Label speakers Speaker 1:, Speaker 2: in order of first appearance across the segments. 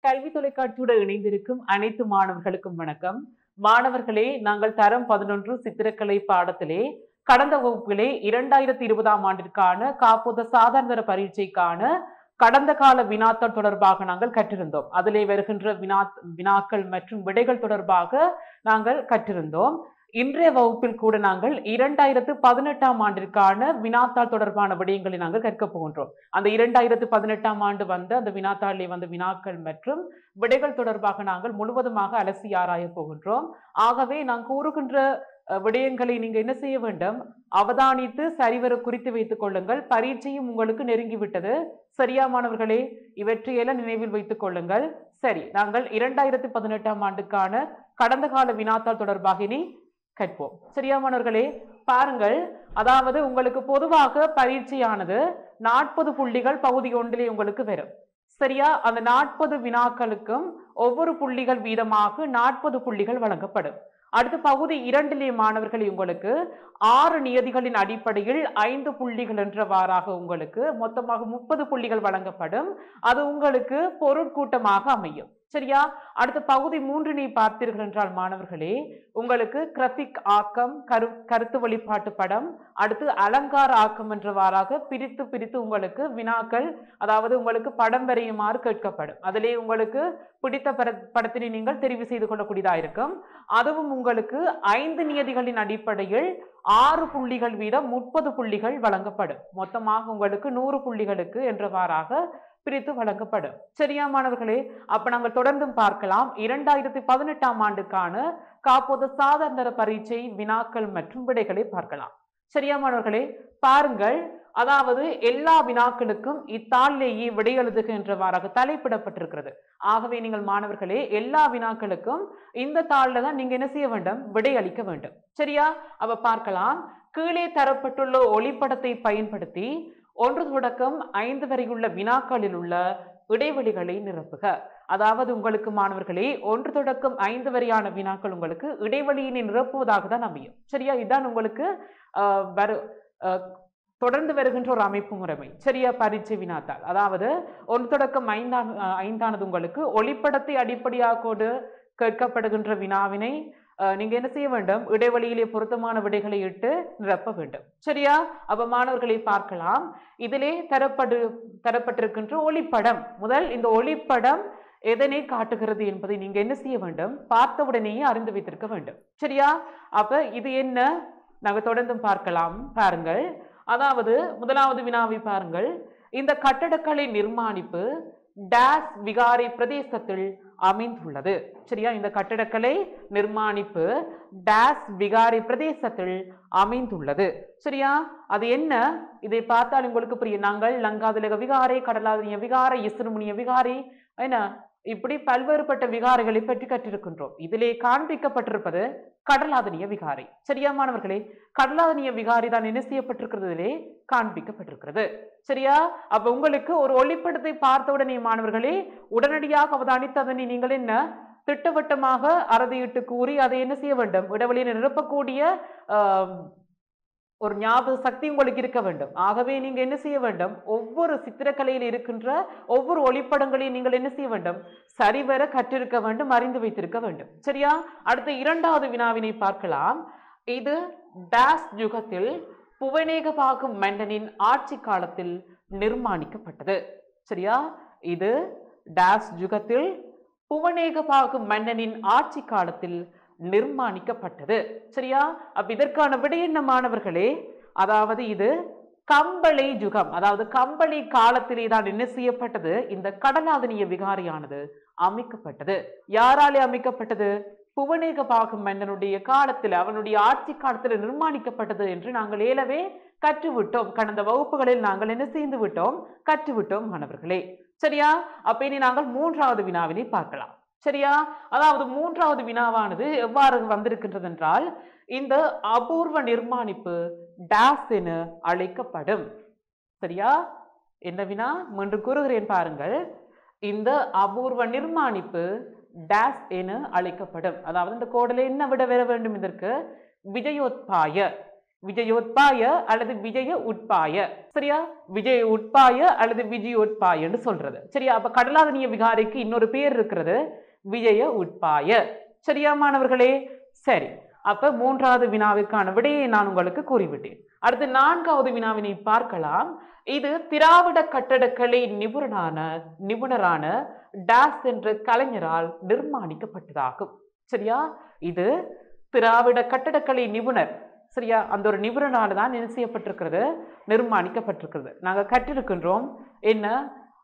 Speaker 1: கல்வி தொலைக்காட்சியுடன் இணைந்திருக்கும் அனைத்து மாணவர்களுக்கும் வணக்கம். மாணவர்களே, நாங்கள் தரம் 11 சித்திரக்கலை பாடத்திலே கடந்த வகுப்பிலே 2020ஆம் ஆண்டிற்கான காப்போத சாதாரண பரீட்சைக்கான கடந்த கால வினாத்தாள் தொடர்பாக நாங்கள் கற்றிருந்தோம். அதிலே வருகின்ற வினாக்கள் மற்றும் விடைகள் தொடர்பாக நாங்கள் கற்றிருந்தோம். இன்றைய வகுப்பில் கூட நாங்கள் 2018ஆம் ஆண்டிற்கான வினாத்தாள் தொடர்பான விடயங்களை நாங்கள் கற்க போகின்றோம். அந்த 2018ஆம் ஆண்டு வந்த அந்த வினாத்தாளிலே வந்த வினாக்கள் மற்றும் விடைகள் தொடர்பாக நாங்கள் முழுவதுமாக அலசி ஆராய போகின்றோம். ஆகவே நான் கூறுகின்ற விடயங்களை நீங்க என்ன செய்ய வேண்டும், அவதானித்து சரிவர குறித்து வைத்துக் கொள்ளுங்கள். பரீட்சையும் உங்களுக்கு நெருங்கிவிட்டது. சரியா மாணவர்களே? இவற்றையெல்லாம் நினைவில் வைத்துக் கொள்ளுங்கள். சரி, நாங்கள் 2018ஆம் ஆண்டுக்கான கடந்த கால வினாத்தாள் தொடர்பாக இனி கற்போம். சரியா மாணவர்களே? பாருங்கள், அதாவது உங்களுக்கு பொதுவாக பரீட்சையானது 40 புள்ளிகள் பகுதி ஒன்றிலே உங்களுக்கு வரும். சரியா? அந்த 40 வினாக்களுக்கும் ஒவ்வொரு புள்ளிகள் வீதமாக 40 புள்ளிகள் வழங்கப்படும். அடுத்து பகுதி 2லே மாணவர்களே உங்களுக்கு 6 நியதிகளின் அடிப்படையில் 5 புள்ளிகள் என்றவாறாக உங்களுக்கு மொத்தமாக 30 புள்ளிகள் வழங்கப்படும். அது உங்களுக்கு பொருட்கூட்டமாக அமையும். சரியா? அடுத்த பகுதி 3 பார்த்தீர்கள் என்றால் மாணவர்களே, உங்களுக்கு கிராபிக் ஆக்கம், கருத்து வெளிப்பாட்டு படம், அடுத்து அலங்கார ஆக்கம் என்றவாறாக பிரித்து உங்களுக்கு வினாக்கள், அதாவது உங்களுக்கு படம் வரையுமாறு கேட்கப்படும். அதிலே உங்களுக்கு பிடித்த படத்தினை நீங்கள் தெரிவு செய்து கொள்ளக்கூடியதாக இருக்கும். அதுவும் உங்களுக்கு 5 நியதிகளின் அடிப்படையில் 6 புள்ளிகள் வீதம் 30 புள்ளிகள் வழங்கப்படும். மொத்தமாக உங்களுக்கு 100 புள்ளிகளுக்கு என்றவாறாக பிரித்து வழங்கப்படும். சரியா மாணவர்களே? அப்ப நாங்கள் தொடர்ந்தும் பார்க்கலாம். 2018ஆம் ஆண்டுக்கான காப்போத சாதாரண பரீட்சை வினாக்கள் மற்றும் விடைகளை பார்க்கலாம். சரியா மாணவர்களே? பாருங்கள், அதாவது எல்லா வினாக்களுக்கும் இத்தாளிலேயே விடை எழுதுக என்றவாறாக தலைப்பிடப்பட்டிருக்கிறது. ஆகவே நீங்கள் மாணவர்களே எல்லா வினாக்களுக்கும் இந்த தாளில் தான் நீங்க என்ன செய்ய வேண்டும், விடை அளிக்க வேண்டும். சரியா? அப்ப பார்க்கலாம். கீழே தரப்பட்டுள்ள ஒளிப்படத்தை பயன்படுத்தி 1 தொடக்கம் 5 வரை உள்ள வினாக்களில் உள்ள இடைவெளிகளை நிரப்புக. அதாவது உங்களுக்கு மாணவர்களே 1 தொடக்கம் 5 வரையான வினாக்கள் உங்களுக்கு இடைவெளியினை நிரப்புவதாக தான் அமையும். சரியா? இதுதான் உங்களுக்கு தொடர்ந்து வருகின்ற ஒரு அமைப்பு முறைமை. சரியா? பரீட்சை வினாத்தாள், அதாவது 1 தொடக்கம் 5ஆனது உங்களுக்கு ஒளிப்படத்தை அடிப்படையாக கொண்டு கேட்கப்படுகின்ற வினாவினை நீங்க என்ன செய்ய வேண்டும், இடைவெளியிலே பொருத்தமான விடைகளை இட்டு நிரப்ப வேண்டும். சரியா? அப்ப மாணவர்களை பார்க்கலாம். இதிலே தரப்பட்டிருக்கின்ற ஒளிப்படம் முதல் இந்த ஒளிப்படம் எதனை காட்டுகிறது என்பதை நீங்க என்ன செய்ய வேண்டும், பார்த்தவுடனேயே அறிந்து வைத்திருக்க வேண்டும். சரியா? அப்ப இது என்ன, நாங்க தொடர்ந்து பார்க்கலாம். பாருங்கள், அதாவது முதலாவது வினாவை பாருங்கள். இந்த கட்டடக்கலை நிர்மாணிப்பு டேஸ் விகாரை பிரதேசத்தில் அமைந்துள்ளது. சரியா? இந்த கட்டடக்கலை நிர்மாணிப்பு டேஸ் விகாரை பிரதேசத்தில் அமைந்துள்ளது. சரியா? அது என்ன, இதை பார்த்தால் உங்களுக்கு புரியும். நாங்கள் லங்காதுலக விகாரை, கடலாதனிய விகாரை, இசுருமுனிய விகாரை, என்ன இப்படி பல்வேறுபட்ட விகாரைகளை பற்றி கற்றிருக்கின்றோம். இதிலே காண்பிக்கப்பட்டிருப்பது கடலாதனிய விகாரை. சரியா மாணவர்களே? கடலாதனிய விகாரை தான் என்ன செய்யப்பட்டிருக்கிறதிலே காண்பிக்கப்பட்டிருக்கிறது. சரியா? அப்ப உங்களுக்கு ஒரு ஒளிப்படத்தை பார்த்தவுடனே மாணவர்களே உடனடியாக அவதானித்து அதனை நீங்கள் என்ன திட்டவட்டமாக அறுதியிட்டு கூறி அதை என்ன செய்ய வேண்டும், இடைவெளியை நிரப்பக்கூடிய ஒரு ஞாபக சக்தி உங்களுக்கு இருக்க வேண்டும். ஆகவே நீங்க என்ன செய்ய வேண்டும், ஒவ்வொரு சித்திரக்கலையில் இருக்கின்ற ஒவ்வொரு ஒளிப்படங்களையும் நீங்கள் என்ன செய்ய வேண்டும், சரிவர கற்றிருக்க வேண்டும், அறிந்து வைத்திருக்க வேண்டும். சரியா? அடுத்த 2வது வினாவினை பார்க்கலாம். இது டேஸ் யுகத்தில் புவனேகபாகு மன்னனின் ஆட்சி காலத்தில் நிர்மாணிக்கப்பட்டது. சரியா? இது டேஸ் யுகத்தில் புவனேகபாகு மன்னனின் ஆட்சி காலத்தில் நிர்மாணிக்கப்பட்டது. சரியா? அப்ப இதற்கான விடை என்ன மாணவர்களே, அதாவது இது கம்பளை யுகம், அதாவது கம்பளை காலத்திலே தான் என்ன செய்யப்பட்டது, இந்த கடலாதனிய விகாரையானது அமைக்கப்பட்டது. யாராலே அமைக்கப்பட்டது? புவனேகபாகு மன்னனுடைய காலத்தில், அவனுடைய ஆட்சி காலத்தில் நிர்மாணிக்கப்பட்டது என்று நாங்கள் ஏலவே கற்றுவிட்டோம். கடந்த வகுப்புகளில் நாங்கள் என்ன செய்து விட்டோம், கற்றுவிட்டோம் மாணவர்களே. சரியா? அப்ப இனி நாங்கள் 3வது வினாவினை பார்க்கலாம். சரியா? அதாவது 3வது வினாவானது எவ்வாறு வந்திருக்கின்றது என்றால், இந்த அபூர்வ நிர்மாணிப்பு டேஸ் என அழைக்கப்படும். சரியா? என்ன வினா, மீண்டும் கூறுகிறேன் பாருங்கள். இந்த அபூர்வ நிர்மாணிப்பு டேஸ் என அழைக்கப்படும். அதாவது இந்த கோடலை என்ன விட வர வேண்டும், இதற்கு விஜயோத்பாய. விஜயோத்பாய அல்லது விஜய உட்பாய. சரியா? விஜய உட்பாய அல்லது விஜயோத்பாய என்று சொல்றது. சரியா? அப்ப கடலாதனிய விகாரைக்கு இன்னொரு பேர் இருக்கிறது, விஜய உட்பாய. சரியா மாணவர்களே? சரி, அப்ப மூன்றாவது வினாவிற்கான விடையை நான் உங்களுக்கு கூறிவிட்டேன். அடுத்து நான்காவது வினாவினை பார்க்கலாம். இது திராவிட கட்டடக்கலை நிபுணரான டாஸ் என்ற கலைஞரால் நிர்மாணிக்கப்பட்டதாகும். சரியா? இது திராவிட கட்டடக்கலை நிபுணர். சரியா? அந்த ஒரு நிபுணரால் தான் என்ன செய்யப்பட்டிருக்கிறது, நிர்மாணிக்கப்பட்டிருக்கிறது. நாங்க கற்றிருக்கின்றோம் என்ன,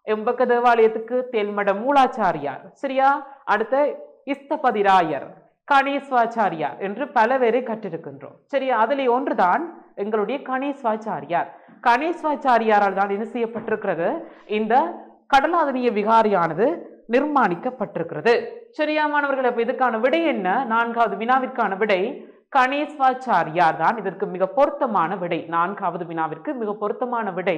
Speaker 1: எம்பக்க தேவாலயத்துக்கு தெல்மட மூலாச்சாரியார். சரியா? அடுத்த இஸ்தபதிராயர், கணேஸ்வாச்சாரியார் என்று பல பேரை கற்றிருக்கின்றோம். சரியா? அதில் ஒன்றுதான் எங்களுடைய கணேஸ்வாச்சாரியார். கணேஸ்வாச்சாரியாரால் தான் என்ன செய்யப்பட்டிருக்கிறது, இந்த கடலாதனிய விகாரியானது நிர்மாணிக்கப்பட்டிருக்கிறது. சரியா மாணவர்கள்? அப்ப இதுக்கான விடை என்ன? நான்காவது வினாவிற்கான விடை கணேஸ்வாச்சாரியார் தான் இதற்கு மிக பொருத்தமான விடை. நான்காவது வினாவிற்கு மிக பொருத்தமான விடை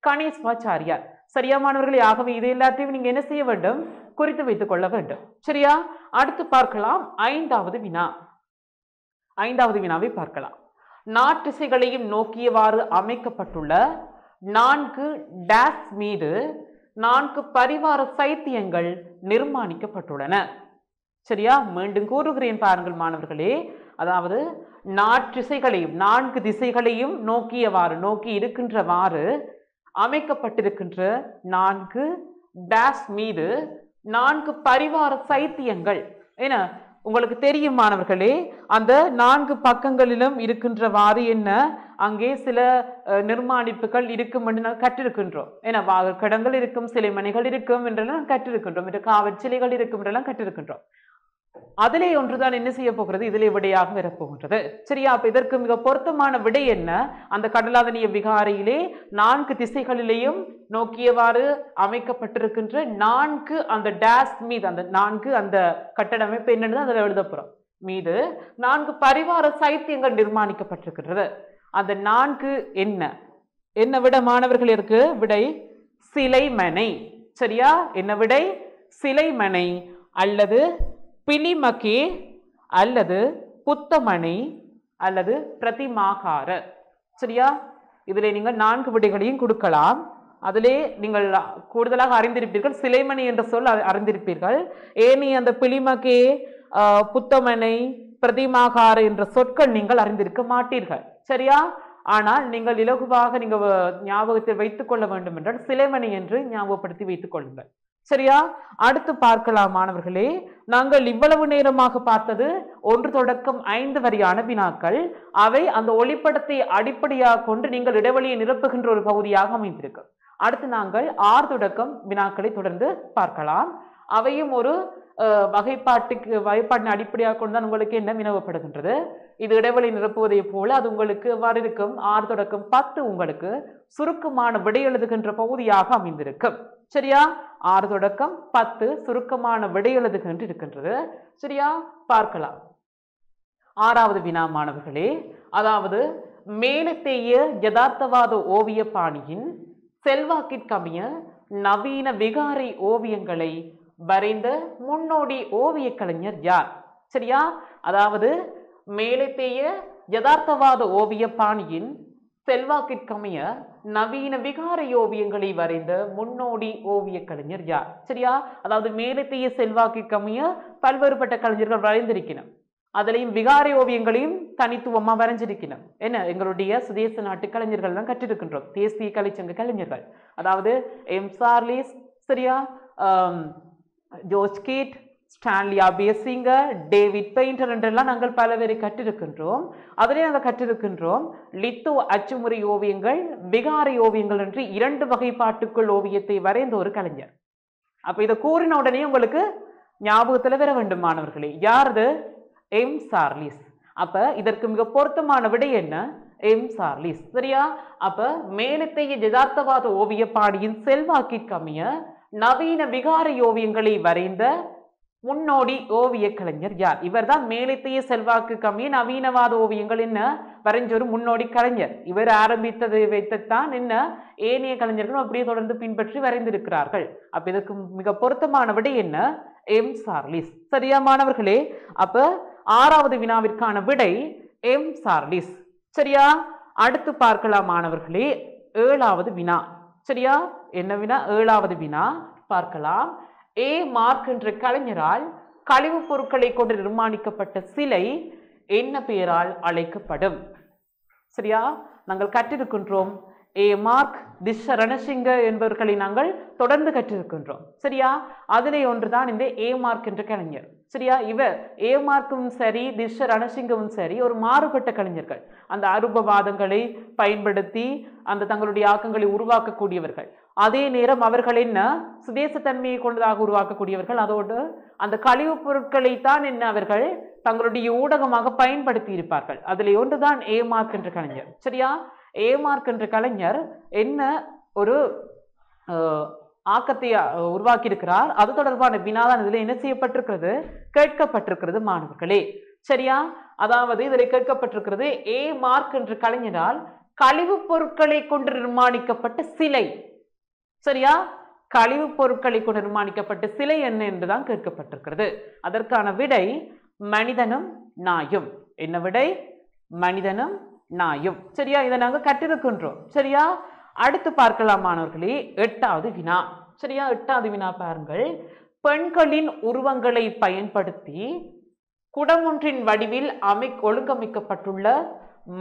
Speaker 1: கணேஸ்வாச்சாரியார். சரியா மாணவர்களே? ஆகவே இது எல்லாத்தையும் நீங்க என்ன செய்ய வேண்டும், குறித்து வைத்துக் கொள்ள வேண்டும். சரியா? அடுத்து பார்க்கலாம் ஐந்தாவது வினா. ஐந்தாவது வினாவை பார்க்கலாம். நாட்டிசைகளையும் நோக்கியவாறு அமைக்கப்பட்டுள்ள 4 டேஸ் மீது 4 பரிவார சைத்தியங்கள் நிர்மாணிக்கப்பட்டுள்ளன. சரியா? மீண்டும் கூறுகிறேன் பாருங்கள் மாணவர்களே. அதாவது நாற்றிசைகளையும் 4 திசைகளையும் நோக்கி இருக்கின்றவாறு அமைக்கப்பட்டிருக்கின்ற 4 டேஸ் மீது 4 பரிவார சைத்தியங்கள். என்ன உங்களுக்கு தெரியும் மாணவர்களே, அந்த 4 பக்கங்களிலும் இருக்கின்றவாறு என்ன அங்கே சில நிர்மாணிப்புகள் இருக்கும் என்று நாம் கற்றிருக்கின்றோம். ஏன்னா வாகக்கடங்கள் இருக்கும், சிலை மணிகள் இருக்கும் என்றெல்லாம் கற்றிருக்கின்றோம், காவற்சிலைகள் இருக்கும் என்றெல்லாம் கற்றிருக்கின்றோம். அதிலே ஒன்றுதான் என்ன செய்ய போகிறது, இதிலே விடையாக வரப்போகின்றது. சரியா? அப்ப இதற்கு மிக பொருத்தமான விடை என்ன, அந்த கடலாதனிய விகாரையிலே 4 திசைகளிலேயும் நோக்கியவாறு அமைக்கப்பட்டிருக்கின்ற 4 அந்த டேஸ் மீது, அந்த 4 அந்த கட்டடமைப்பு என்னன்னு அதில் எழுத போறோம், மீது 4 பரிவார சைத்தியங்கள் நிர்மாணிக்கப்பட்டிருக்கிறது. அந்த 4 என்ன விட மாணவர்கள் இருக்கு, விடை சிலைமனை. சரியா? என்ன விடை? சிலைமனை அல்லது பிலிமகே அல்லது புத்தமனை அல்லது பிரதிமாகார. சரியா? இதிலே நீங்கள் 4 விடைகளையும் கொடுக்கலாம். அதிலே நீங்கள் கூடுதலாக அறிந்திருப்பீர்கள், சிலைமணி என்ற சொல் அறிந்திருப்பீர்கள். ஏனி அந்த பிலிமகே, புத்தமனை, பிரதிமாகார என்ற சொற்கள் நீங்கள் அறிந்திருக்க மாட்டீர்கள். சரியா? ஆனால் நீங்கள் இலகுவாக நீங்கள் ஞாபகத்தில் வைத்துக் கொள்ள வேண்டும் என்றால் சிலைமணி என்று ஞாபகப்படுத்தி வைத்துக் கொள்ளுங்கள். சரியா? அடுத்து பார்க்கலாம் மாணவர்களே. நாங்கள் இவ்வளவு நேரமாக பார்த்தது 1 தொடக்கம் 5 வரையான வினாக்கள். அவை அந்த ஒளிப்படத்தை அடிப்படையாக கொண்டு நீங்கள் இடைவெளியை நிரப்புகின்ற ஒரு பகுதியாக அமைந்திருக்கு. அடுத்து நாங்கள் 6 தொடக்கம் வினாக்களை தொடர்ந்து பார்க்கலாம். அவையும் ஒரு வகைப்பாட்டின் அடிப்படையாக கொண்டுதான் உங்களுக்கு என்ன வினவப்படுகின்றது. இது இடைவெளி நிரப்புவதை போல அது உங்களுக்கு எவ்வாறு இருக்கும், 6 தொடக்கம் 10 உங்களுக்கு சுருக்கமான விடை எழுதுகின்ற பகுதியாக அமைந்திருக்கும். சரியா? 6 தொடக்கம் 10 சுருக்கமான விடை எழுதுகின்ற இருக்கின்றது. சரியா? பார்க்கலாம். 6வது வினா மாணவர்களே. அதாவது மேலத்தேய யதார்த்தவாத ஓவிய பாணியின் செல்வாக்கிற்கமைய நவீன விகாரை ஓவியங்களை வரைந்த முன்னோடி ஓவிய கலைஞர் யார்? சரியா? அதாவது மேலத்தேய யதார்த்தவாத ஓவிய பாணியின் செல்வாக்கிற்கமைய நவீன விகாரை ஓவியங்களை வரைந்த முன்னோடி ஓவிய கலைஞர் யார்? சரியா? அதாவது மேலத்தேய செல்வாக்கிற்கமைய பல்வேறுபட்ட கலைஞர்கள் வரைந்திருக்கணும். அதிலையும் விகாரை ஓவியங்களையும் தனித்துவமா வரைஞ்சிருக்கணும். என்ன, எங்களுடைய சுதேச நாட்டு கலைஞர்கள் தான் கற்றிருக்கின்றோம், தேசிய கலைச்சங்க கலைஞர்கள். அதாவது எம் சார்லிஸ், சரியா, ஜோர்ஜ் கீட், ஸ்டான்லி பேசிங்கர், டேவிட் பெயிண்டர் என்றெல்லாம் நாங்கள் பல பேரை கற்றிருக்கின்றோம். அதிலே நாங்கள் கற்றிருக்கின்றோம் லித்தோ அச்சுமுறை ஓவியங்கள், விகாரை ஓவியங்கள் என்று 2 வகைப்பாட்டுக்குள் ஓவியத்தை வரைந்த ஒரு கலைஞர். அப்ப இதை கூறின உடனே உங்களுக்கு ஞாபகத்துல வர வேண்டும் மாணவர்களே, யாரது? M Charlize. அப்ப இதற்கு மிக பொருத்தமான விடை என்ன? M Charlize. சரியா? அப்ப மேலத்தேய யதார்த்தவாத ஓவிய பாணியின் செல்வாக்கிற்கமைய நவீன விகாரை ஓவியங்களை வரைந்த முன்னோடி ஓவிய கலைஞர் யார்? இவர் தான் மேலத்தேய செல்வாக்குக்கமைய நவீனவாத ஓவியங்கள் என்ன வரைஞ்ச ஒரு முன்னோடி கலைஞர். இவர் ஆரம்பித்ததை வைத்துத்தான் என்ன ஏனைய கலைஞர்களும் அப்படியே தொடர்ந்து பின்பற்றி வரைந்திருக்கிறார்கள். அப்ப இதற்கு மிக பொருத்தமான விடை என்ன? M Charlize. சரியா மாணவர்களே? அப்ப 6வது வினாவிற்கான விடை எம் சார்லிஸ். சரியா? அடுத்து பார்க்கலாம் மாணவர்களே, 7வது வினா. சரியா? என்ன வினா? 7வது வினா பார்க்கலாம். ஏ மார்க் என்ற கலைஞரால் கழிவுப் பொருட்களை கொண்டு நிர்மாணிக்கப்பட்ட சிலை என்ன பெயரால் அழைக்கப்படும்? சரியா? நாங்கள் கற்றிருக்கின்றோம். ஏ மார்க், திஸ்ஸ ரணசிங்க என்பவர்களை நாங்கள் தொடர்ந்து கற்றிருக்கின்றோம். சரியா? அதிலே ஒன்றுதான் இந்த ஏ மார்க் என்ற கலைஞர். சரியா? இவர் ஏ மார்க்கும் சரி, திஸ்ஸ ரணசிங்கவும் சரி, ஒரு மாறுபட்ட கலைஞர்கள். அந்த அரூபவாதங்களை பயன்படுத்தி அந்த தங்களுடைய ஆக்கங்களை உருவாக்கக்கூடியவர்கள். அதே நேரம் அவர்கள் என்ன சுதேசத்தன்மையை கொண்டதாக உருவாக்கக்கூடியவர்கள். அதோடு அந்த கழிவுப் பொருட்களை தான் என்ன அவர்கள் தங்களுடைய ஊடகமாக பயன்படுத்தி இருப்பார்கள். அதில் ஒன்றுதான் ஏ மார்க் என்ற கலைஞர். சரியா? ஏ மார்க் என்ற கலைஞர் என்ன ஒரு ஆக்கத்தை உருவாக்கி இருக்கிறார். அது தொடர்பான வினாதான் இதில் என்ன செய்யப்பட்டிருக்கிறது, கேட்கப்பட்டிருக்கிறது மாணவர்களே. சரியா? அதாவது இதில் கேட்கப்பட்டிருக்கிறது, ஏ மார்க் என்ற கலைஞரால் கழிவுப் பொருட்களை கொண்டு நிர்மாணிக்கப்பட்ட சிலை. சரியா? கழிவுப் பொருட்களை கொண்டு நிர்மாணிக்கப்பட்ட சிலை என்ன என்றுதான் கேட்கப்பட்டிருக்கிறது. அதற்கான விடை மனிதனும் நாயும். என்ன விடை? மனிதனும் நாயும். சரியா? இதை நாங்கள் கற்றிருக்கின்றோம். சரியா? அடுத்து பார்க்கலாம் மாணவர்களே, 8வது வினா. சரியா? 8வது வினா பாருங்கள். பெண்களின் உருவங்களை பயன்படுத்தி குடமொன்றின் வடிவில் ஒழுங்கமைக்கப்பட்டுள்ள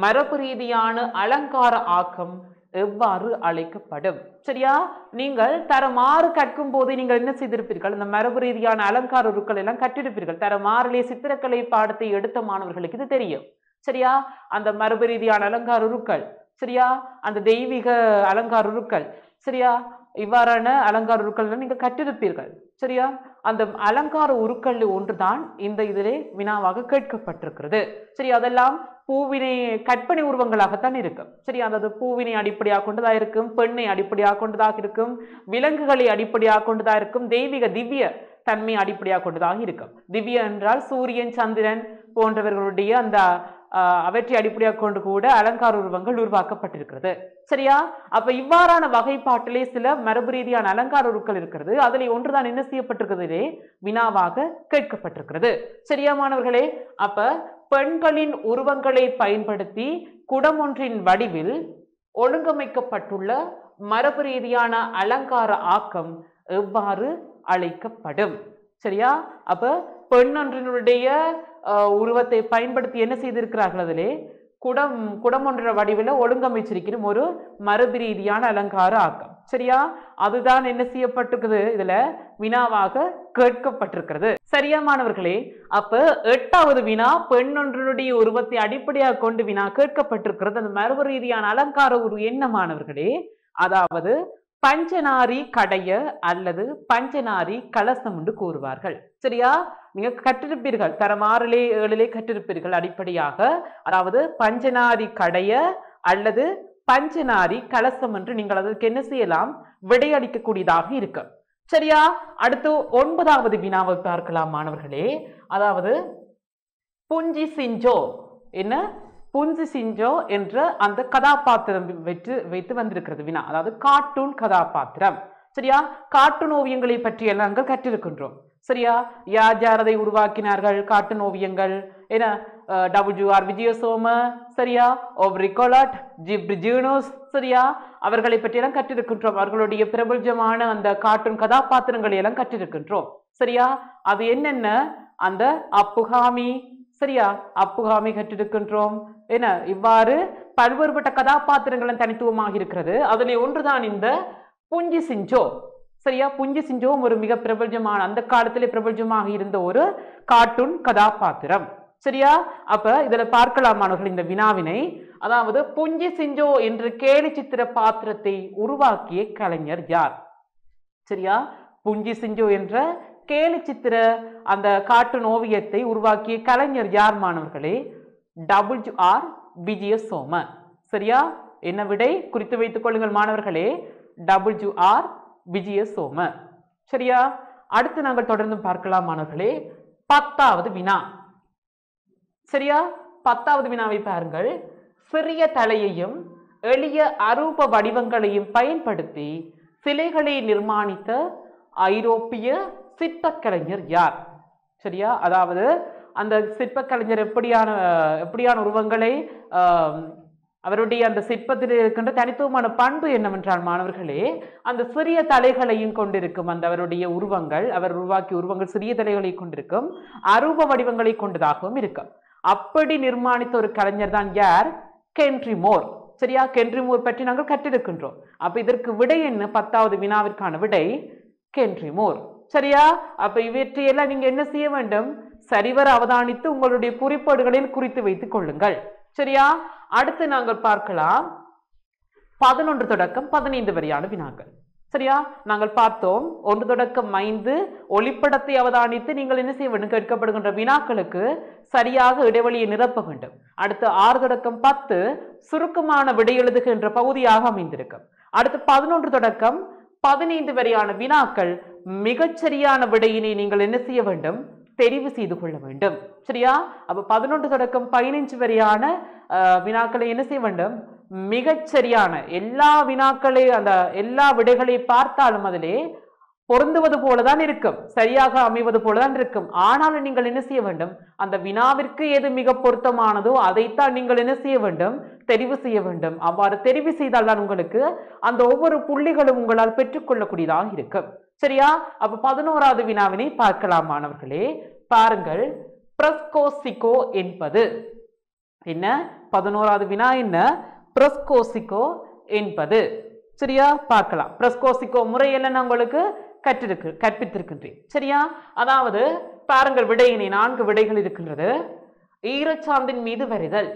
Speaker 1: மரபு ரீதியான அலங்கார ஆக்கம் எவ்வாறு அழைக்கப்படும்? சரியா? நீங்கள் தரம் 6 கற்கும் போது நீங்கள் என்ன செய்திருப்பீர்கள்? இந்த மரபு ரீதியான அலங்கார உருக்கள் எல்லாம் கற்றிருப்பீர்கள். தரம் 6லே சித்திரக்கலை பாடத்தை எடுத்த மாணவர்களுக்கு இது தெரியும். சரியா? அந்த மரபு ரீதியான அலங்கார உருக்கள், சரியா, அந்த தெய்வீக அலங்கார உருக்கள், சரியா, இவ்வாறான அலங்கார உருக்கள் நீங்க கற்றிருப்பீர்கள். சரியா? அந்த அலங்கார உருக்கள் ஒன்றுதான் இந்த இதிலே வினாவாக கேட்கப்பட்டிருக்கிறது. சரி, அதெல்லாம் பூவினை கற்பனை உருவங்களாகத்தான் இருக்கும். சரி, அதாவது பூவினை அடிப்படையாக கொண்டதாக இருக்கும், பெண்ணை அடிப்படையாக கொண்டதாக இருக்கும், விலங்குகளை அடிப்படையாக கொண்டதாக இருக்கும், தெய்வீக திவ்ய தன்மை அடிப்படையாக கொண்டதாக இருக்கும். திவ்ய என்றால் சூரியன், சந்திரன் போன்றவர்களுடைய அந்த அவற்றை அடிப்படையாக கொண்டு கூட அலங்கார உருவங்கள் உருவாக்கப்பட்டிருக்கிறது. சரியா? அப்ப இவ்வாறான வகைப்பாட்டிலே சில மரபு ரீதியான அலங்கார உருக்கள் இருக்கிறது. அதில் ஒன்றுதான் என்ன செய்யப்பட்டிருக்கிறது, வினாவாக கேட்கப்பட்டிருக்கிறது. சரியா மாணவர்களே? அப்ப பெண்களின் உருவங்களை பயன்படுத்தி குடமொன்றின் வடிவில் ஒழுங்கமைக்கப்பட்டுள்ள மரபு ரீதியான அலங்கார ஆக்கம் எவ்வாறு அழைக்கப்படும்? சரியா? அப்ப பெண்ணொன்றினுடைய உருவத்தை பயன்படுத்தி என்ன செய்திருக்கிறார்கள், அதிலே குடமொன்ற வடிவில் ஒழுங்கமைச்சிருக்கிற ஒரு மரபு ரீதியான அலங்கார ஆக்கம். சரியா? அதுதான் என்ன செய்யப்பட்டிருக்குது, இதுல வினாவாக கேட்கப்பட்டிருக்கிறது. சரியா மாணவர்களே? அப்ப 8வது வினா பெண்ணொன்றினுடைய உருவத்தை அடிப்படையாக கொண்டு வினா கேட்கப்பட்டிருக்கிறது. அந்த மரபு ரீதியான அலங்கார உருவம் என்ன மாணவர்களே? அதாவது பஞ்சநாரி கடைய அல்லது பஞ்சநாரி கலசம் என்று கூறுவார்கள். சரியா? நீங்க கற்றிருப்பீர்கள், தரம் 6லே 7லே கற்றிருப்பீர்கள் அடிப்படையாக. அதாவது பஞ்சநாரி கடைய அல்லது பஞ்சநாரி கலசம் என்று நீங்கள் அதற்கு என்ன செய்யலாம், விடையளிக்கக்கூடியதாக இருக்கு. சரியா? அடுத்து 9வது வினாவை பார்க்கலாம் மாணவர்களே. அதாவது புஞ்சி சிஞ்சோ, என்ன புஞ்சி சிஞ்சோ என்ற அந்த கதாபாத்திரம் வைத்து வந்திருக்கிறது வினா. அதாவது கார்ட்டூன் கதாபாத்திரம். சரியா? கார்ட்டூன் ஓவியங்களை பற்றி எல்லாம் நாங்கள் கற்றிருக்கின்றோம். சரியா? யார் யார் அதை உருவாக்கினார்கள் கார்ட்டூன் ஓவியங்கள்? என்ன WR விஜயசோம, சரியா, ஓப்ரி கொலாட், ஜிப்ரி ஜூனோஸ், சரியா, அவர்களை பற்றி எல்லாம் கற்றிருக்கின்றோம். அவர்களுடைய பிரபலமான அந்த கார்ட்டூன் கதாபாத்திரங்களை எல்லாம் கற்றிருக்கின்றோம். சரியா? அது என்னென்ன, அந்த அப்புகாமி, சரியா, அப்புகாமி கற்றிருக்கின்றோம். என்ன இவ்வாறு பல்வேறுபட்ட கதாபாத்திரங்களும் தனித்துவமாக இருக்கிறது. அதிலே ஒன்றுதான் இந்த புஞ்சி சிஞ்சோ. சரியா? புஞ்சி சிஞ்சோவும் ஒரு மிக பிரபலமான, அந்த காலத்திலே பிரபலமாக இருந்த ஒரு கார்ட்டூன் கதாபாத்திரம். சரியா? அப்ப இதுல பார்க்கலாமானவர்கள் இந்த வினாவினை. அதாவது புஞ்சி சிஞ்சோ என்ற கேலி சித்திர பாத்திரத்தை உருவாக்கிய கலைஞர் யார்? சரியா? புஞ்சி சிஞ்சோ என்ற கேலி சித்திர அந்த கார்ட்டூன் ஓவியத்தை உருவாக்கிய கலைஞர் யார் மாணவர்களே? WR விஜயசோம. சரியா? என்ன விடை குறித்து வைத்துக் கொள்ளுங்கள் மாணவர்களே, WR விஜயசோம. சரியா? அடுத்து நாங்கள் தொடர்ந்து பார்க்கலாம் மாணவர்களே. 10வது வினா. சரியா? 10வது வினாவை பாருங்கள். சிறிய தலையையும் எளிய அரூப வடிவங்களையும் பயன்படுத்தி சிலைகளை நிர்மாணித்த ஐரோப்பிய சிற்பக்கலைஞர் யார்? சரியா? அதாவது அந்த சிற்ப கலைஞர் எப்படியான உருவங்களை அவருடைய அந்த சிற்பத்தில் இருக்கின்ற தனித்துவமான பண்பு என்னவென்றால் மாணவர்களே, அந்த சிறிய தலைகளையும் கொண்டிருக்கும் அந்த அவருடைய உருவங்கள், அவர் உருவாக்கிய உருவங்கள் சிறிய தலைகளை கொண்டிருக்கும், அரூப வடிவங்களை கொண்டதாகவும் இருக்கும். அப்படி நிர்மாணித்த ஒரு கலைஞர் தான் யார்? கென்ட்ரி மோர். சரியா? கென்ட்ரி மோர் பற்றி நாங்கள் கற்றிருக்கின்றோம். அப்ப இதற்கு விடை என்ன? 10வது வினாவிற்கான விடை கென்ட்ரி மோர். சரியா? அப்ப இவற்றையெல்லாம் நீங்க என்ன செய்ய வேண்டும்? சரிவர அவதானித்து உங்களுடைய குறிப்பேடுகளில் குறித்து வைத்துக் கொள்ளுங்கள். சரியா? அடுத்து நாங்கள் பார்க்கலாம் 11 தொடக்கம் 15 வரையான வினாக்கள். சரியா? நாங்கள் பார்த்தோம் 1 தொடக்கம் 5 ஒளிப்படத்தை அவதானித்து நீங்கள் என்ன செய்ய வேண்டும்? கேட்கப்படுகின்ற வினாக்களுக்கு சரியாக இடைவெளியை நிரப்ப வேண்டும். அடுத்து 6 தொடக்கம் 10 சுருக்கமான விடை எழுதுகின்ற பகுதியாக அமைந்திருக்கும். அடுத்து 11 தொடக்கம் 15 வரையான வினாக்கள் மிகச்சரியான விடையினை நீங்கள் என்ன செய்ய வேண்டும்? தெரிவு செய்து கொள்ள வேண்டும். சரியா? அப்ப 11 தொடக்கம் 15 வரையான வினாக்களை என்ன செய்ய வேண்டும்? மிகச்சரியான எல்லா வினாக்களை அந்த எல்லா விடைகளை பார்த்தாலும் அதிலே பொருந்துவது போலதான் இருக்கும், சரியாக அமைவது போலதான் இருக்கும். ஆனாலும் நீங்கள் என்ன செய்ய வேண்டும்? அந்த வினாவிற்கு எது மிக பொருத்தமானதோ அதைத்தான் நீங்கள் என்ன செய்ய வேண்டும்? தெரிவு செய்ய வேண்டும். அவ்வாறு தெரிவு செய்தால் தான் உங்களுக்கு அந்த ஒவ்வொரு புள்ளிகளும் உங்களால் பெற்றுக்கொள்ளக்கூடியதாக இருக்கும். சரியா? அப்ப 11வது வினாவினை பார்க்கலாம் மாணவர்களே. பாருங்கள், பிரஸ்கோசிகோ என்பது என்ன? 11வது வினா என்ன? பிரஸ்கோசிகோ என்பது. சரியா? பார்க்கலாம். பிரஸ்கோசிகோ முறையெல்லாம் நான் உங்களுக்கு கற்பித்திருக்கின்றேன். சரியா? அதாவது பாருங்கள் விடையினை 4 விடைகள் இருக்கின்றது. ஈரச்சாந்தின் மீது வரைதல்.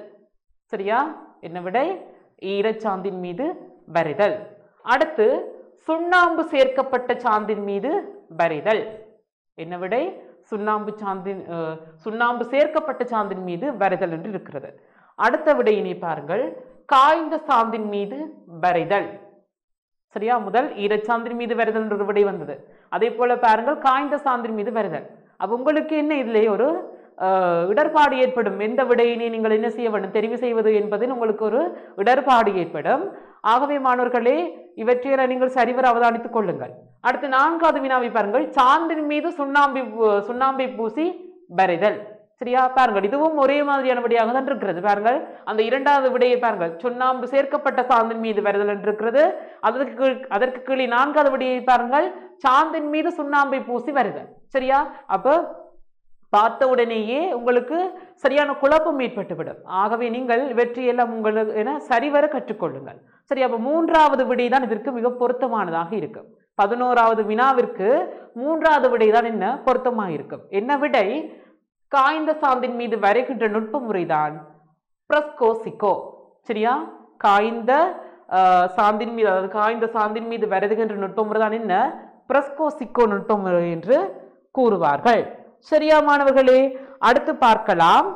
Speaker 1: சரியா? என்ன விடை? ஈரச்சாந்தின் மீது வரைதல். அடுத்து சுண்ணாம்பு சேர்க்கப்பட்ட சாந்தின் மீது வரைதல். என்ன விடை? சுண்ணாம்பு சேர்க்கப்பட்ட சாந்தின் மீது வரைதல் என்று இருக்கிறது. அடுத்த விடையினை பாருங்கள், காய்ந்த சாந்தின் மீது வரைதல். சரியா? முதல் ஈரச்சாந்தின் மீது வரைதல் என்ற விடை வந்தது. அதே போல பாருங்கள், காய்ந்த சாந்தின் மீது வரைதல். அப்ப உங்களுக்கு என்ன இதிலே ஒரு இடர்பாடு ஏற்படும். எந்த விடையினை நீங்கள் என்ன செய்ய வேண்டும்? தெரிவு செய்வது என்பதில் உங்களுக்கு ஒரு இடர்பாடு ஏற்படும். ஆகவே மாணவர்களே, இவற்றை நீங்கள் சரிவர அவதானித்துக் கொள்ளுங்கள். அடுத்து 4வது வினாவை பாருங்கள், சாந்தின் மீது சுண்ணாம்பை பூசி வரைதல். சரியா? பாருங்கள், இதுவும் ஒரே மாதிரியான விடையாக தான் இருக்கிறது. பாருங்கள், அந்த 2வது விடையை பாருங்கள், சுண்ணாம்பு சேர்க்கப்பட்ட சாந்தின் மீது வரைதல் என்று இருக்கிறது. அதற்கு கீழே 4வது விடையை பாருங்கள், சாந்தின் மீது சுண்ணாம்பை பூசி வரைதல். சரியா? அப்ப பார்த்த உடனேயே உங்களுக்கு சரியான குழப்பம் ஏற்பட்டுவிடும். ஆகவே நீங்கள் இவற்றையெல்லாம் உங்களுக்கு என சரிவர கற்றுக்கொள்ளுங்கள். சரி, அப்ப 3வது விடை தான் இதற்கு மிக பொருத்தமானதாக இருக்கும். 11வது வினாவிற்கு 3வது விடை தான் என்ன பொருத்தமாக இருக்கும். என்ன விடை? காய்ந்த சாந்தின் மீது வரைகின்ற நுட்ப முறைதான் பிரஸ்கோசிகோ. சரியா? காய்ந்த சாந்தின் மீது, அதாவது காய்ந்த சாந்தின் மீது வரைகின்ற நுட்ப முறை தான் என்ன? பிரஸ்கோசிகோ நுட்ப முறை என்று கூறுவார்கள். சரியா மாணவர்களே? அடுத்து பார்க்கலாம்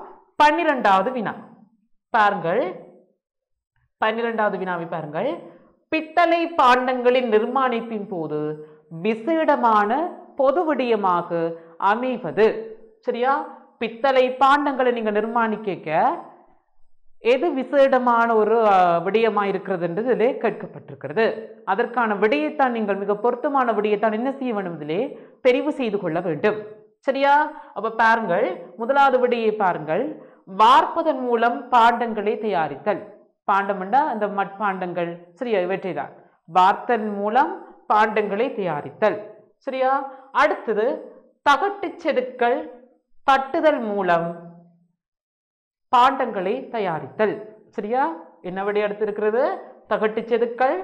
Speaker 1: 12வது வினா. பாருங்கள், 12வது வினாவை பாருங்கள். பித்தளை பாண்டங்களின் நிர்மாணிப்பின் போது விசேடமான பொது விடயமாக அமைவது. சரியா? பித்தளை பாண்டங்களை நீங்க நிர்மாணிக்க எது விசேடமான ஒரு விடயமாக இருக்கிறது என்று இதிலே கேட்கப்பட்டிருக்கிறது. அதற்கான விடயத்தான் நீங்கள் மிக பொருத்தமான விடயத்தான் என்ன செய்ய வேண்டும்? இதிலே தெரிவு செய்து கொள்ள வேண்டும். சரியா? அப்ப பாருங்கள், 1வது விடையை பாருங்கள், வார்ப்பதன் மூலம் பாண்டங்களை தயாரித்தல். பாண்டம் என்றா இந்த மட்பாண்டங்கள். சரியா? இவற்றைதான் வார்த்தன் மூலம் பாண்டங்களை தயாரித்தல். சரியா? அடுத்தது தகட்டு செதுக்கல் தட்டுதல் மூலம் பாண்டங்களை தயாரித்தல். சரியா? என்ன விடை எடுத்திருக்கிறது? தகட்டு செதுக்கல்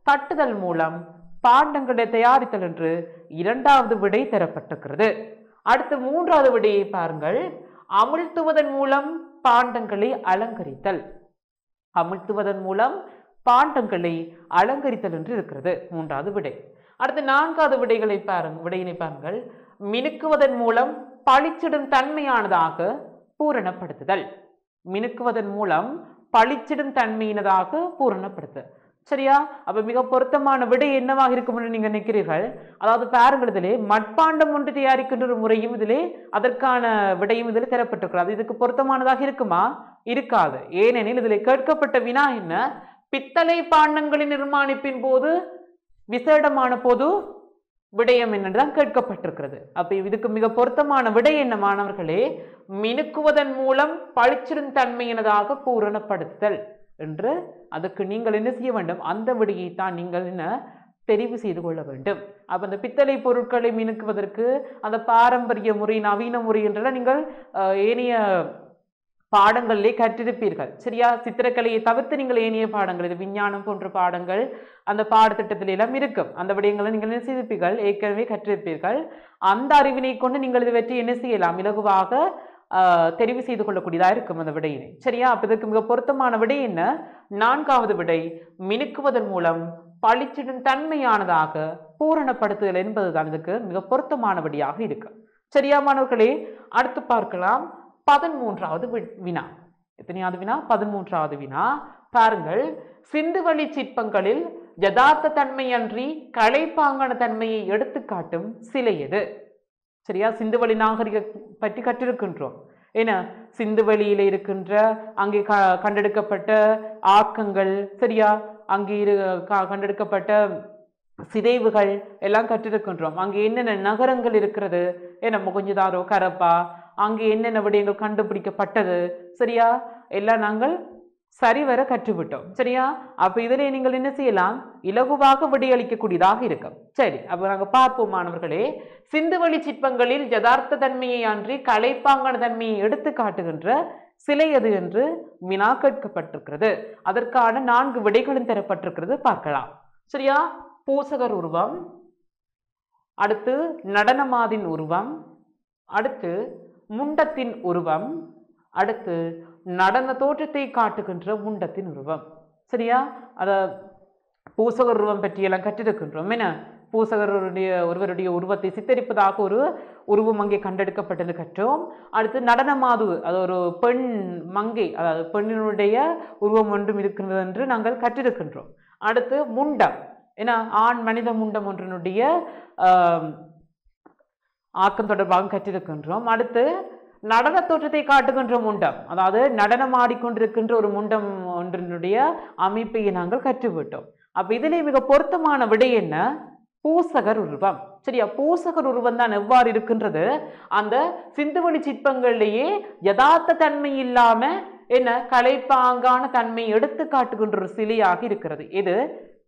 Speaker 1: தட்டுதல் மூலம் பாண்டங்களை தயாரித்தல் என்று 2வது விடை தரப்பட்டிருக்கிறது. அடுத்து 3வது விடையை பாருங்கள், அமிழ்த்துவதன் மூலம் பாண்டங்களை அலங்கரித்தல். அமிழ்த்துவதன் மூலம் பாண்டங்களை அலங்கரித்தல் என்று இருக்கிறது 3வது விடை. அடுத்து 4வது விடையினை பாருங்கள், மினுக்குவதன் மூலம் பளிச்சிடும் தன்மையானதாக பூரணப்படுத்துதல். மினுக்குவதன் மூலம் பளிச்சிடும் தன்மையினதாக பூரணப்படுத்துதல். சரியா? அப்ப மிக பொருத்தமான விடை என்னவாக இருக்கும் என்று நீங்க நினைக்கிறீர்கள்? அதாவது பாருங்கள், இதிலே மட்பாண்டம் ஒன்று தயாரிக்கின்ற ஒரு முறையும் இதிலே அதற்கான விடையும் இதில் தரப்பட்டிருக்கிறது. இதுக்கு பொருத்தமானதாக இருக்குமா? இருக்காது. ஏனெனில் இதில் கேட்கப்பட்ட வினா என்ன? பித்தளை பாண்டங்களின் நிர்மாணிப்பின் போது விசேடமான பொது விடயம் என்னதான் கேட்கப்பட்டிருக்கிறது. அப்ப இதுக்கு மிக பொருத்தமான விடை என்ன மாணவர்களே? மினுக்குவதன் மூலம் பளிச்சிடும் தன்மையினதாக பூரணப்படுத்தல் என்று அதுக்கு நீங்கள் என்ன செய்ய வேண்டும்? அந்த விடையை தான் நீங்கள் என்ன தெரிவு செய்து கொள்ள வேண்டும். அப்ப அந்த பித்தளை பொருட்களை மினுக்குவதற்கு அந்த பாரம்பரிய முறை, நவீன முறை என்றெல்லாம் நீங்கள் ஏனைய பாடங்களிலே கற்றிருப்பீர்கள். சரியா? சித்திரக்கலையை தவிர்த்து நீங்கள் ஏனைய பாடங்கள், இது விஞ்ஞானம் போன்ற பாடங்கள் அந்த பாடத்திட்டத்தில எல்லாம் இருக்கும். அந்த விடயங்களை நீங்கள் என்ன செய்திருப்பீர்கள்? ஏற்கனவே கற்றிருப்பீர்கள். அந்த அறிவினை கொண்டு நீங்கள் இதை பற்றி என்ன செய்யலாம்? இலகுவாக தெரிவு செய்து கொள்ளக்கூடியதாக இருக்கும் அந்த விடையினை. சரியா? அப்ப இதற்கு மிக பொருத்தமான விடை என்ன? 4வது விடை, மினுக்குவதன் மூலம் பளிச்சிடும் தன்மையானதாக பூரணப்படுத்துதல் என்பதுதான் இதுக்கு மிக பொருத்தமான விடையாக இருக்கு. சரியா மாணவர்களே? அடுத்து பார்க்கலாம் 13வது வினா. எத்தனையாவது வினா? 13வது வினா. பாருங்கள், சிந்துவெளி சிற்பங்களில் யதார்த்த தன்மையன்றி கலைப்பாங்கான தன்மையை எடுத்துக்காட்டும் சிலை எது? சரியா? சிந்துவெளி நாகரிக பற்றி கற்றிருக்கின்றோம். ஏன்னா சிந்துவெளியில இருக்கின்ற அங்கே கண்டெடுக்கப்பட்ட ஆக்கங்கள், சரியா, அங்கே கண்டெடுக்கப்பட்ட சிதைவுகள் எல்லாம் கற்றிருக்கின்றோம். அங்கே என்னென்ன நகரங்கள் இருக்கிறது, ஏன்னா மொகஞ்சதாரோ, கரப்பா, அங்கே என்னென்ன விடயங்கள் கண்டுபிடிக்கப்பட்டது, சரியா, எல்லாம் நாங்கள் சரிவர கற்றுவிட்டோம். சரியா? அப்ப இதிலே நீங்கள் என்ன செய்யலாம்? இலகுவாக விடையளிக்கக்கூடியதாக இருக்கும். சரி, அப்ப நாங்க பார்ப்போம் மாணவர்களே. சிந்துவெளி சிற்பங்களில் யதார்த்த தன்மையை அன்றி கலைப்பாங்கான தன்மையை எடுத்து காட்டுகின்ற சிலை எது என்று வினா கேட்கப்பட்டிருக்கிறது. அதற்கான 4 விடைகளும் தரப்பட்டிருக்கிறது. பார்க்கலாம். சரியா? பூசகர் உருவம், அடுத்து நடனமாதின் உருவம், அடுத்து முண்டத்தின் உருவம், அடுத்து நடன தோற்றத்தை காட்டுகின்ற முண்டத்தின் உருவம். சரியா? அத பூசகர் உருவம் பற்றியெல்லாம் கற்றிருக்கின்றோம். என்ன, ஒருவருடைய உருவத்தை சித்தரிப்பதாக ஒரு உருவம் அங்கே கண்டெடுக்கப்பட்டது கற்றோம். அடுத்து நடனமாது, அது ஒரு பெண் மங்கை, அதாவது பெண்ணினுடைய உருவம் ஒன்றும் இருக்கின்றது என்று நாங்கள் கற்றிருக்கின்றோம். அடுத்து முண்டம், ஏன்னா ஆண் மனித முண்டம் ஒன்றினுடைய ஆக்கம் தொடர்பாக கற்றிருக்கின்றோம். அடுத்து நடன தோற்றத்தை காட்டுகின்ற முண்டம், அதாவது நடனம் ஆடிக்கொண்டிருக்கின்ற ஒரு முண்டம் ஒன்றினுடைய அமைப்பை நாங்கள் கற்றுவிட்டோம். அப்ப இதிலே மிக பொருத்தமான விடை என்ன? பூசகர் உருவம். சரியா? பூசகர் உருவம் தான் எவ்வாறு இருக்கின்றது? அந்த சிந்துவெளி சிற்பங்களிலேயே யதார்த்த தன்மை இல்லாம என்ன கலைப்பாங்கான தன்மை எடுத்து காட்டுகின்ற ஒரு சிலையாக இருக்கிறது. இது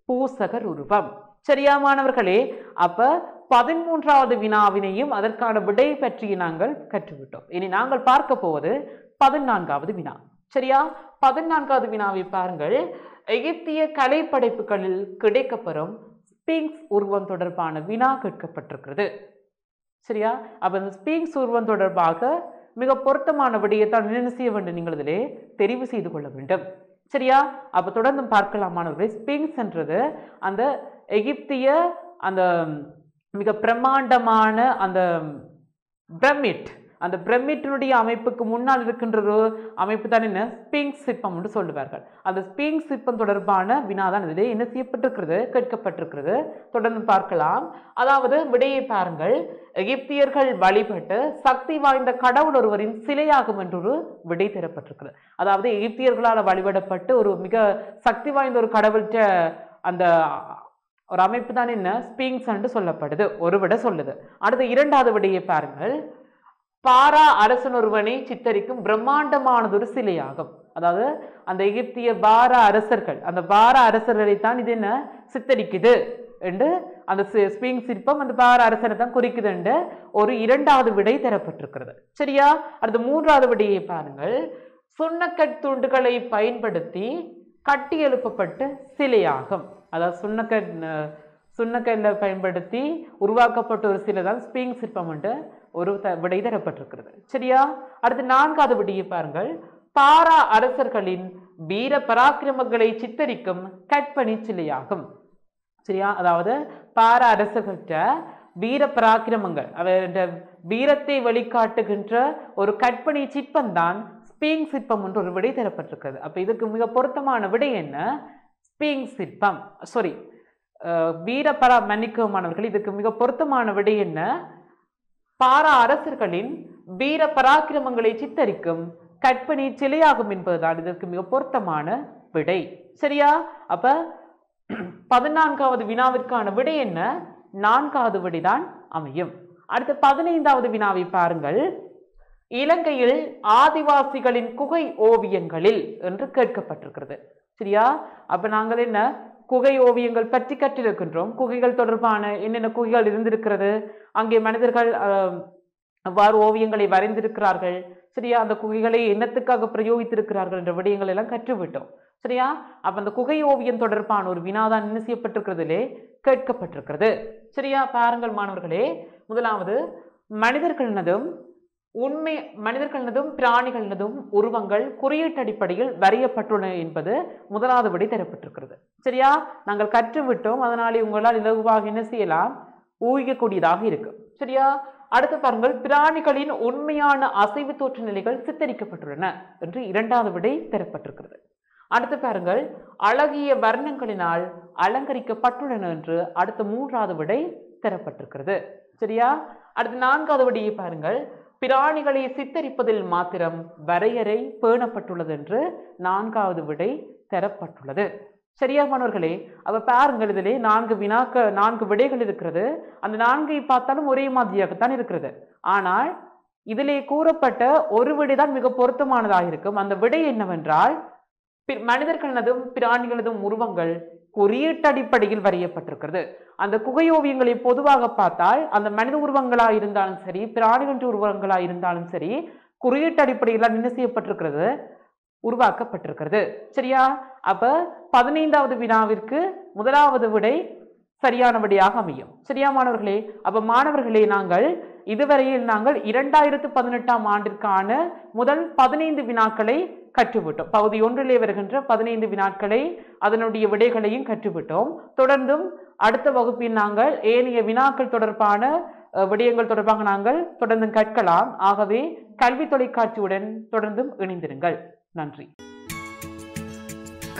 Speaker 1: பூசகர் உருவம். சரியா மாணவர்களே? அப்ப 13வது வினாவினையும் அதற்கான விடை பற்றி நாங்கள் கற்றுவிட்டோம். இனி நாங்கள் பார்க்க போவது 14வது வினா. சரியா? 14வது வினாவை பாருங்கள். எகிப்திய கலை படைப்புகளில் கிடைக்கப்பெறும் ஸ்பிங்ஸ் உருவம் தொடர்பான வினா கேட்கப்பட்டிருக்கிறது. சரியா? அப்ப இந்த ஸ்பிங்ஸ் உருவம் தொடர்பாக மிக பொருத்தமான விடையைத்தான் என்ன செய்ய வேண்டும்? நீங்கள் இதிலே தெரிவு செய்து கொள்ள வேண்டும். சரியா? அப்ப தொடர்ந்து பார்க்கலாம் மாணவர்களே. ஸ்பிங்ஸ் என்றது அந்த எகிப்திய அந்த மிக பிரம்மாண்டமான அந்த பிரமிட், அந்த பிரமிட்டினுடைய அமைப்புக்கு முன்னால் இருக்கின்ற ஒரு அமைப்பு தான் என்ன? ஸ்பிங்ஸ் சிற்பம் என்று சொல்லுவார்கள். அந்த ஸ்பிங்ஸ் சிற்பம் தொடர்பான வினாதான் இதிலே என்ன செய்யப்பட்டிருக்கிறது? கேட்கப்பட்டிருக்கிறது. தொடர்ந்து பார்க்கலாம். அதாவது விடையை பாருங்கள். எகிப்தியர்கள் வழிபட்டு சக்தி வாய்ந்த கடவுள் ஒருவரின் சிலையாகும் என்றொரு விடை தரப்பட்டிருக்கிறது. அதாவது எகிப்தியர்களால் வழிபடப்பட்டு ஒரு மிக சக்தி வாய்ந்த ஒரு கடவுள்கிட்ட அந்த ஒரு அமைப்பு தான் என்ன? ஸ்பிங்ஸ் என்று சொல்லப்படுது. ஒரு விட சொல்லுது. அடுத்த 2வது விடையை பாருங்கள். பாரா அரசன் ஒருவனை சித்தரிக்கும் பிரம்மாண்டமானதொரு சிலையாகும். அதாவது அந்த எகிப்திய பாரா அரசர்கள், அந்த பாரா அரசர்களை தான் இது என்ன சித்தரிக்குது என்று, அந்த ஸ்பிங்ஸ் சிற்பம் அந்த பாரா அரசனை தான் குறிக்குது என்று ஒரு 2வது விடை தரப்பட்டிருக்கிறது. சரியா? அடுத்த 3வது விடையை பாருங்கள். சுண்ணக்கட் துண்டுகளை பயன்படுத்தி கட்டி எழுப்பப்பட்ட சிலையாகும். அதாவது சுண்ணக்கல்லை பயன்படுத்தி உருவாக்கப்பட்ட ஒரு சிலை தான் ஸ்பிங்ஸ் சிற்பம் என்று ஒரு விடை தரப்பட்டிருக்கிறது. சரியா? அடுத்து 4வது விடையை பாருங்கள். பாரா அரசர்களின் வீர பராக்கிரமங்களை சித்தரிக்கும் கற்பனை சிலையாகும். சரியா? அதாவது பாரா அரசர்கள்ட்ட வீர பராக்கிரமங்கள், அவருடைய வீரத்தை வெளிக்காட்டுகின்ற ஒரு கற்பனை சிற்பம் தான் ஸ்பிங்ஸ் சிற்பம் என்று ஒரு விடை தரப்பட்டிருக்கிறது. அப்ப இதுக்கு மிக பொருத்தமான விடை என்ன? ஸ்பிங்ஸ் சிற்பம். மன்னிக்கமானவர்கள், இதுக்கு மிக பொருத்தமான விடை என்ன? பாரா அரசர்களின் வீர பராக்கிரமங்களை சித்தரிக்கும் கற்பனை சிலையாகும் என்பதுதான் இதற்கு மிக பொருத்தமான விடை. சரியா? அப்ப 14வது வினாவிற்கான விடை என்ன? 4வது விடைதான் அமையும். அடுத்து 15வது வினாவை பாருங்கள். இலங்கையில் ஆதிவாசிகளின் குகை ஓவியங்களில் என்று கேட்கப்பட்டிருக்கிறது. சரியா? அப்ப நாங்கள் என்ன குகை ஓவியங்கள் பற்றி கற்றிருக்கின்றோம். குகைகள் தொடர்பான என்னென்ன குகைகள் இருந்திருக்கிறது, அங்கே மனிதர்கள் அவ்வாறு ஓவியங்களை வரைந்திருக்கிறார்கள். சரியா? அந்த குகைகளை என்னத்துக்காக பிரயோகித்திருக்கிறார்கள் என்ற விடயங்கள் எல்லாம் கற்றுவிட்டோம். சரியா? அப்ப அந்த குகை ஓவியம் தொடர்பான ஒரு வினாதான் என்ன செய்யப்பட்டிருக்கிறதுலே கேட்கப்பட்டிருக்கிறது. சரியா? பாருங்கள் மாணவர்களே, முதலாவது மனிதர்களினதும் பிராணிகளினதும் உருவங்கள் குறியீட்டு அடிப்படையில் வரையப்பட்டுள்ளன என்பது முதலாவது விடை தரப்பட்டிருக்கிறது. சரியா? நாங்கள் கற்றுவிட்டோம், அதனாலே உங்களால் இலகுவாக என்ன செய்யலாம், ஊகிக்கக்கூடியதாக இருக்கு. சரியா? அடுத்து பாருங்கள், பிராணிகளின் உண்மையான அசைவு தோற்ற நிலைகள் சித்தரிக்கப்பட்டுள்ளன என்று 2வது விடை தரப்பட்டிருக்கிறது. அடுத்து பாருங்கள், அழகிய வர்ணங்களினால் அலங்கரிக்கப்பட்டுள்ளன என்று அடுத்த 3வது விடை தரப்பட்டிருக்கிறது. சரியா? அடுத்து 4வது விடையை பாருங்கள், பிராணிகளை சித்தரிப்பதில் மாத்திரம் வரையறை பேணப்பட்டுள்ளது என்று 4வது விடை தரப்பட்டுள்ளது. சரியா மாணவர்களே? அப்ப பாருங்கள், இதிலே 4 விடைகள் இருக்கிறது. அந்த 4ஐ பார்த்தாலும் ஒரே மாதிரியாகத்தான் இருக்கிறது. ஆனால் இதிலே கூறப்பட்ட ஒரு விடைதான் மிக பொருத்தமானதாக இருக்கும். அந்த விடை என்னவென்றால், மனிதர்களதும் பிராணிகளதும் உருவங்கள் குறியீட்டு அடிப்படையில் வரையப்பட்டிருக்கிறது. அந்த குகை ஓவியங்களை பொதுவாக பார்த்தால் அந்த மனித உருவங்களா இருந்தாலும் சரி, பிராணிகள் உருவங்களா இருந்தாலும் சரி, குறியீட்டு அடிப்படையில் என்ன செய்யப்பட்டிருக்கிறது, உருவாக்கப்பட்டிருக்கிறது. சரியா? அப்ப 15வது வினாவிற்கு முதலாவது விடை சரியான விடையாக அமையும். சரியா மாணவர்களே? அப்ப மாணவர்களே, நாங்கள் இதுவரையில் 2018ஆம் ஆண்டிற்கான முதல் 15 வினாக்களை கற்றுவிட்டோம். பகுதி 1லே வருகின்ற 15 வினாக்களை அதனுடைய விடைகளையும் கற்றுவிட்டோம். தொடர்ந்தும் அடுத்த வகுப்பில் நாங்கள் ஏனைய வினாக்கள் தொடர்பான விடயங்கள் தொடர்பாக நாங்கள் தொடர்ந்து கற்கலாம். ஆகவே கல்வி தொலைக்காட்சியுடன் தொடர்ந்தும் இணைந்திருங்கள். நன்றி.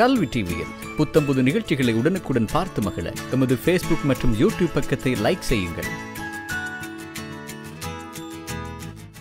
Speaker 2: கல்வி டிவியில் புத்தம்புது நிகழ்ச்சிகளை உடனுக்குடன் பார்த்து மகிழ எமது Facebook மற்றும் YouTube பக்கத்தை லைக் செய்யுங்கள்.